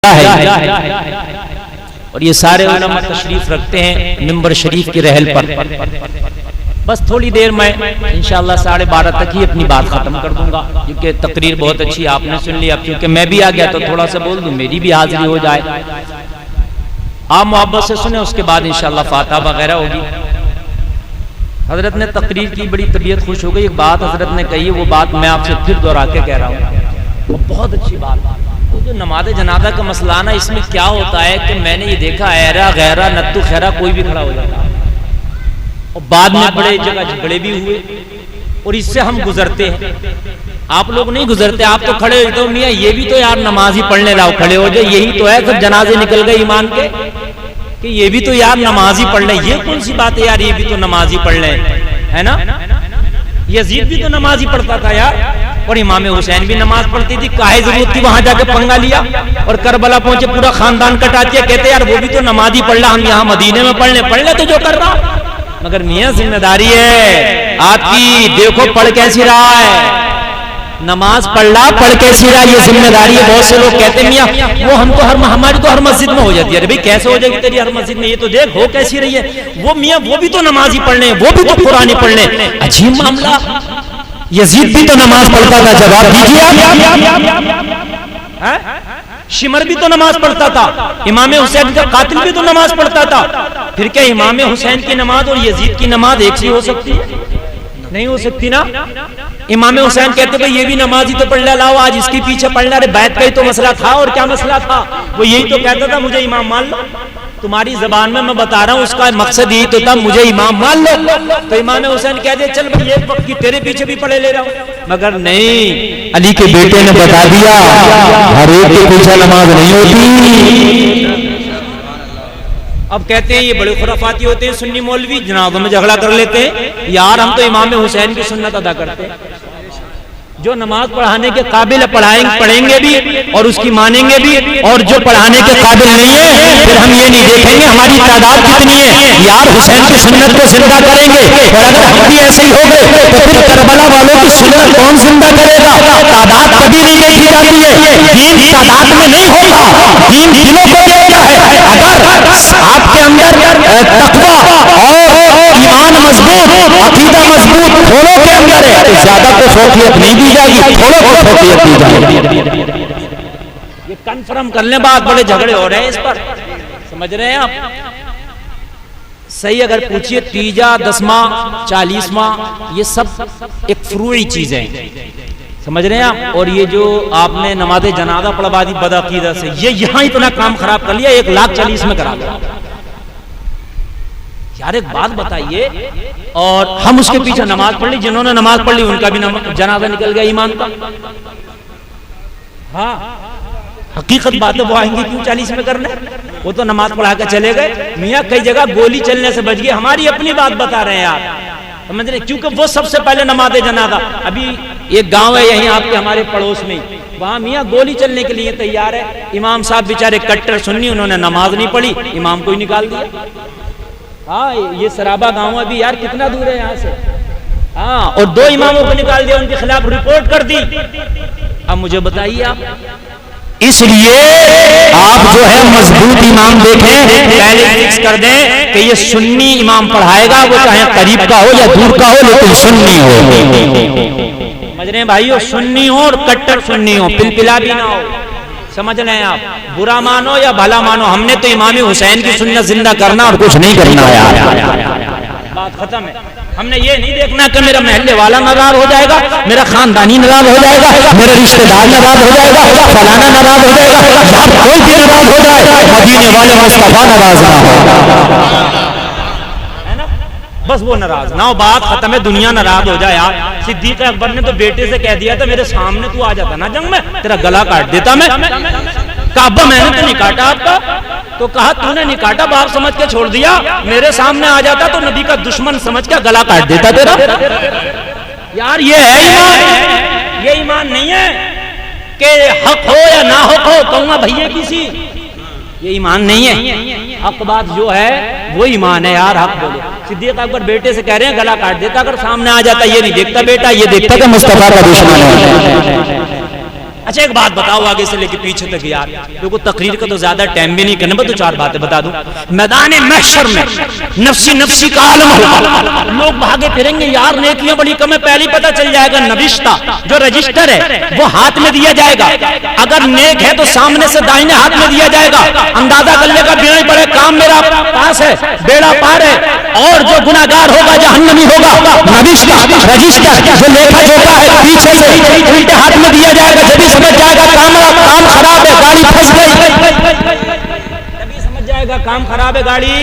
ہے اور یہ سارے علماء تشریف رکھتے ہیں منبر شریف کی رحل پر. بس تھوڑی دیر میں انشاءاللہ 12:30 تک ہی اپنی بات ختم کر دوں گا کیونکہ تقریر بہت اچھی آپ نے سن لی. اب کیونکہ میں بھی آ گیا تو تھوڑا سا بول دوں, میری بھی حاضری ہو جائے. آپ محبت سے سنیں, اس کے بعد انشاءاللہ فاتحہ وغیرہ ہوگی. حضرت نے تقریر کی, بڑی طبیعت خوش ہو گئی. ایک بات حضرت نے کہی ہے, وہ بات میں آپ سے پھر دوہرا کے کہہ رہا ہوں, وہ بہت اچھی بات. جو نماز جنازہ کا مسئلہ نا, اس میں کیا ہوتا ہے کہ میں نے یہ دیکھا ایرا غیرہ نتو خیرہ کوئی بھی کھڑا ہو جاتا اور بعد میں بڑے جگہ جھگڑے بھی ہوئے اور اس سے ہم گزرتے ہیں. آپ لوگ نہیں گزرتے, آپ تو کھڑے ہوتے ہو میاں یہ بھی تو یار نماز ہی پڑھنے لاؤ, کھڑے ہو جائے. یہی تو ہے سب جنازے نکل گئے ایمان کے کہ یہ بھی تو یار نماز ہی پڑھ لیں. یہ کون سی بات ہے یار, یہ بھی تو نماز ہی پڑھ لیں, ہے نا. یزید بھی تو نماز ہی پڑھتا تھا یار, اور امام حسین بھی نماز پڑھتی تھی. کاہے ضرورت تھی وہاں جا کے پنگا لیا اور کربلا پہنچے پورا خاندان کٹا دیا. کہتے یار وہ بھی تو نماز ہی پڑھ رہا, ہم یہاں مدینے میں پڑھ لے تو جو کر رہا. مگر میاں ذمہ داری ہے آپ کی, دیکھو پڑھ کیسی رہا ہے, نماز پڑھ رہا پڑھ کیسی رہا, یہ ذمہ داری ہے. بہت سے لوگ کہتے ہیں میاں وہ ہم تو ہماری تو ہر مسجد میں ہو جاتی ہے. ارے بھائی کیسے ہو جائے گی تیری ہر مسجد میں, یہ تو دیکھ ہو کیسی رہی ہے. وہ میاں وہ بھی تو نماز ہی پڑھ لیں, وہ بھی تو قرآن ہی پڑھ لیں. عجیب معاملہ. یزید بھی تو نماز پڑھتا تھا, جواب دیجیے. شمر بھی تو نماز پڑھتا تھا, امام حسین کا قاتل بھی تو نماز پڑھتا تھا. پھر کیا امام حسین کی نماز اور یزید کی نماز ایک سی ہو سکتی ہے؟ نہیں ہو سکتی نا. امام حسین کہتے بھئی یہ بھی نماز ہی تو پڑھ لے لاؤ, آج اس کے پیچھے پڑھنا. ارے بیعت کا ہی تو مسئلہ تھا, اور کیا مسئلہ تھا؟ وہ یہی تو کہتا تھا مجھے امام مان لو. تمہاری زبان میں بتا رہا ہوں, اس کا مقصد یہی تو تھا مجھے امام مان لو. تو امام حسین کہتے چل بھئی ایک وقت کی تیرے پیچھے بھی پڑھے لے رہا ہوں. مگر نہیں, علی کے بیٹے نے بتا دیا ہر ایک کے پیچھے نماز نہیں ہوتی. اب کہتے ہیں یہ بڑے خرافاتی ہوتے ہیں سنی مولوی, جنازوں میں جھگڑا کر لیتے ہیں. یار ہم تو امام حسین کی سنت ادا کرتے ہیں. جو نماز پڑھانے کے قابل پڑھیں گے بھی اور اس کی مانیں گے بھی, اور جو پڑھانے کے قابل نہیں ہے پھر ہم یہ نہیں دیکھیں گے ہماری تعداد کتنی ہے, یار حسین کی سنت کو زندہ کریں گے. اور اگر ہم بھی ایسے ہی ہو گئے تو پھر کربلا والوں کی سنت کون زندہ کرے گا؟ تعداد کبھی نہیں دیکھی جاتی ہے, دین تعداد میں نہیں ہوتا, دین دلوں کو دیکھتا ہے. اگر آپ کے اندر تقویٰ اور ایمان مضبوط, عقیدہ مضبوط تھوڑوں کے اندر ہے تو زیادہ کو فوقیت نہیں دی جائے گی, تھوڑوں کو فوقیت دی جائے گی. یہ کنفرم کرنے بعد بڑے جھگڑے ہو رہے ہیں اس پر, سمجھ رہے ہیں آپ. صحیح اگر پوچھئے تیجا, دسواں, 40واں, یہ سب ایک فروعی چیزیں سمجھ رہے ہیں آپ. اور یہ جو آپ نے نماز جنازہ پڑھوا دی بدعقیدہ سے, یہ یہاں اتنا کام خراب کر لیا, 1,40,000 میں کرا دیا. یار ایک بات بتائیے, اور ہم اس کے پیچھے نماز پڑھ لی, جنہوں نے نماز پڑھ لی ان کا بھی جنازہ نکل گیا ایمان کا. ہاں حقیقت بات ہے, وہ آئیں گے کیوں 40 میں کرنے, وہ تو نماز پڑھا کے چلے گئے. میاں کئی جگہ گولی چلنے سے بچ گئی, ہماری اپنی بات بتا رہے ہیں آپ, سمجھ رہے ہیں, کیونکہ وہ سب سے پہلے نماز جنازہ. ابھی ایک گاؤں ہے یہیں آپ کے ہمارے پڑوس میں, وہاں میاں گولی چلنے کے لیے تیار ہے. امام صاحب بیچارے کٹر سنی, انہوں نے نماز نہیں پڑھی, امام کو ہی نکال دیا. ہاں یہ سرابا گاؤں ابھی یار کتنا دور ہے یہاں سے. ہاں اور 2 اماموں کو نکال دیا, ان کے خلاف رپورٹ کر دی. اب مجھے بتائیے آپ, اس لیے آپ جو ہے مضبوط امام دیکھیں, پہلے فکس کر دیں کہ یہ سنی امام پڑھائے گا, وہ چاہے قریب کا ہو یا دور کا ہو لیکن سنی ہو. سمجھ رہے ہیں بھائیو, سنی ہو اور کٹر سنی ہو, پلپلا بھی نہ ہو. سمجھ رہے ہیں آپ, برا مانو یا بھلا مانو, ہم نے تو امام حسین کی سنت زندہ کرنا اور کچھ نہیں کرنا ہے. بات ختم ہے. ہم نے یہ نہیں دیکھنا کہ میرا محلے والا ناراض ہو جائے گا, میرا خاندانی ناراض ہو جائے گا, میرا رشتہ دار ناراض ہو جائے گا, فلانا ناراض ہو جائے گا, یا کوئی بھی ناراض ہو جائے, مدینے والے مصطفیٰ ناراض نہ ہو. بس وہ ناراض نہ ہو, بات ختم ہے. دنیا ناراض ہو جائے یار. صدیق اکبر نے تو بیٹے سے کہہ دیا تھا میرے سامنے تو آ جاتا نا جنگ میں, تیرا گلا کاٹ دیتا میں. کعبہ میں نے تو نہیں کاٹا آپ کا, تو کہا تو نے نہیں کاٹا, باپ سمجھ کے چھوڑ دیا. میرے سامنے آ جاتا تو نبی کا دشمن سمجھ کے گلا کاٹ دیتا تیرا. یار یہ ہے ایمان, یہ ایمان نہیں ہے کہ حق ہو یا نہ حق ہو کہوں گا بھئیے کسی, یہ ایمان نہیں ہے. حق بات جو ہے وہ ایمان ہے یار, حق بولو. صدیق اکبر بیٹے سے کہہ رہے ہیں گلا کاٹ دیتا, اگر سامنے آ جاتا یہ نہیں دیکھتا بیٹا, یہ دیکھتا کہ مصطفیٰ کا دشمن ہے. اچھا ایک بات بتاؤ آگے سے لے کے پیچھے تک یار، دیکھو تقریر کا تو زیادہ ٹائم بھی نہیں کرنا، میں تو 4 باتیں بتا دوں. میدان محشر میں نفسی نفسی کا عالم ہوگا، لوگ بھاگے پھریں گے یار نیکیاں بڑی کم ہے، پہلے ہی پتا چل جائے گا. نوشتہ جو رجسٹر ہے وہ ہاتھ میں دیا جائے گا، اگر نیک ہے تو سامنے سے دائیں ہاتھ میں دیا جائے گا، اندازہ کر لے گا بنا پڑے کام میرا پاس ہے، بیڑا پار ہے. اور جو گناہگار ہوگا جہنمی ہوگا، نوشتہ رجسٹر جو لیکھا جوکھا ہے پیچھے سے الٹے ہاتھ میں دیا جائے گا، جبھی سمجھ جائے گا کام خراب ہے، گاڑی پھنس گئی، تبھی سمجھ جائے گا کام خراب ہے، گاڑی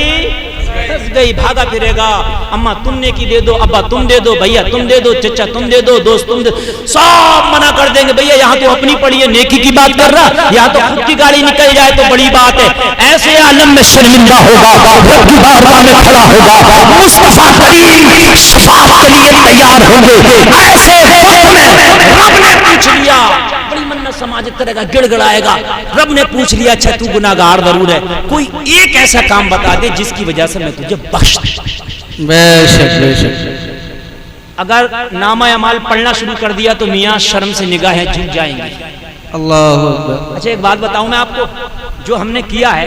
پھنس گئی، بھاگا پھرے گا. اماں تم نے کی دے دو، ابا تم دے دو، بھیا تم دے دو، چچا تم دے دو، دوست تم دے دو، سب منع کر دیں گے. بھیا یہاں تو اپنی پڑی ہے، نیکی کی بات کر رہا، یہاں تو خود کی گاڑی نکل جائے تو بڑی بات ہے. ایسے عالم میں شرمندہ ہوگا، رب کی بارگاہ میں کھڑا ہوگا، مصطفیٰ کریم شفاعت کے لیے تیار ہوں گے. ایسے وقت میں رب نے پوچھ لیا، بڑی منت سماجت کرے گا، گڑ گڑائے گا. رب نے پوچھ لیا اچھا تو گناہگار ضرور ہے، کوئی ایک ایسا کام بتا دے جس کی وجہ سے میں تجھے بخش دوں. بے شک بے شک. اگر نامہ اعمال پڑھنا شروع کر دیا تو میاں شرم سے نگاہیں جھک جائیں گی. اللہ اکبر. اچھا ایک بات بتاؤں میں آپ کو، جو ہم نے کیا ہے،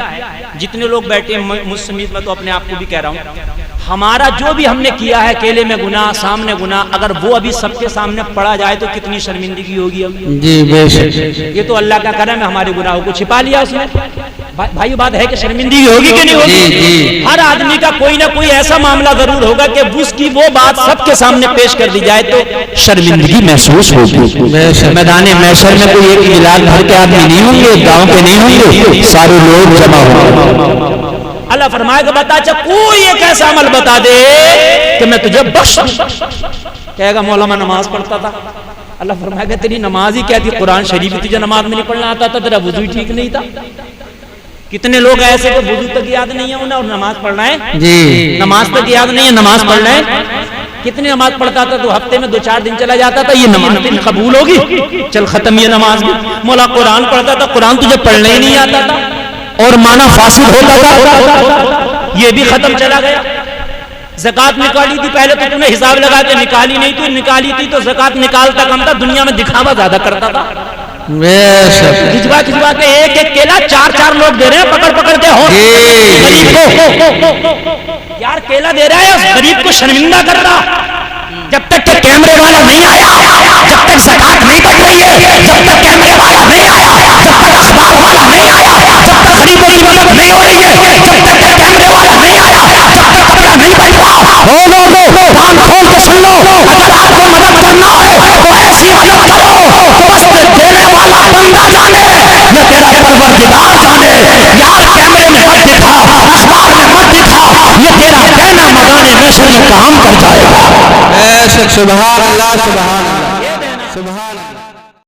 جتنے لوگ بیٹھے ہیں مجھ سمیت، میں تو اپنے آپ کو بھی کہہ رہا ہوں، ہمارا جو بھی ہم نے کیا ہے اکیلے میں گناہ، سامنے گناہ، اگر وہ ابھی سب کے سامنے پڑا جائے تو کتنی شرمندگی ہوگی ہم. جی بے شک. یہ تو اللہ کا کرم ہے، ہمارے گناہوں کو چھپا لیا اس نے. بھائی بات ہے کہ شرمندگی ہوگی کہ نہیں ہوگی؟ ہر آدمی کا کوئی نہ کوئی ایسا معاملہ ضرور ہوگا کہ اس کی وہ بات سب کے سامنے پیش کر دی جائے تو شرمندگی محسوس ہوگی. میدان محشر میں کوئی ایک ملال بھر کے آدمی نہیں ہوں گے، گاؤں کے نہیں ہوں گے، سارے لوگ جمع ہوں گے. اللہ فرمائے گا بتا چاہ کوئی ایک ایسا عمل بتا دے کہ میں تجھے بخش دوں. کہے گا مولا میں نماز پڑھتا تھا. اللہ فرمائے گا تیری نماز ہی کیا تھی، قرآن شریف تجھے نماز میں نہیں پڑھنا آتا تھا، تیرا وضو ہی ٹھیک نہیں تھا. کتنے لوگ ایسے کہ وضو تک یاد نہیں ہے انہیں اور نماز پڑھنا ہے جی، نماز تک یاد نہیں ہے نماز پڑھنا ہے. کتنی نماز پڑھتا تھا تو ہفتے میں 2-4 دن چلا جاتا تھا، یہ نماز دن قبول ہوگی، چل ختم یہ نماز بھی. مولا قرآن پڑھتا تھا، قرآن تجھے پڑھنا ہی نہیں آتا تھا اور مانا فاسد ہوتا تھا، یہ بھی ختم چلا گیا. زکات نکالی تھی پہلے تو تم نے حساب لگا کے نکالی نہیں تھی، نکالی تھی تو زکات نکالتا کم تھا، دنیا میں دکھاوا زیادہ کرتا تھا. کھجوا کھجوا کے ایک ایک کیلا 4-4 لوگ دے رہے ہیں پکڑ پکڑ کے، ہو غریب کو یار کیلا دے رہا ہے، اس غریب کو شرمندہ کر رہا. جب تک کہ کیمرے والا نہیں آیا، جب تک زکات نہیں بچ رہی ہے، جب تک کیمرے والا نہیں آیا، جب تک اخبار والا نہیں آیا، جب تک غریبوں کی مدد نہیں ہو رہی ہے، جب تک کہ کیمرے والا نہیں آیا، جب تک کپڑا نہیں بن رہا. ہو لوگوں کان کھول کے سن لو، اگر آپ کو مدد کرنا ہے تو ایسی مدد کرو تو بس دینے والا بندہ جانے یا تیرا پروردگار جانے. یار کیمرے میں مت دکھا، اخبار میں مت دکھا، یہ تیرا کہنا میدان محشر میں کام کر جائے گا. سبحان اللہ سبحان اللہ.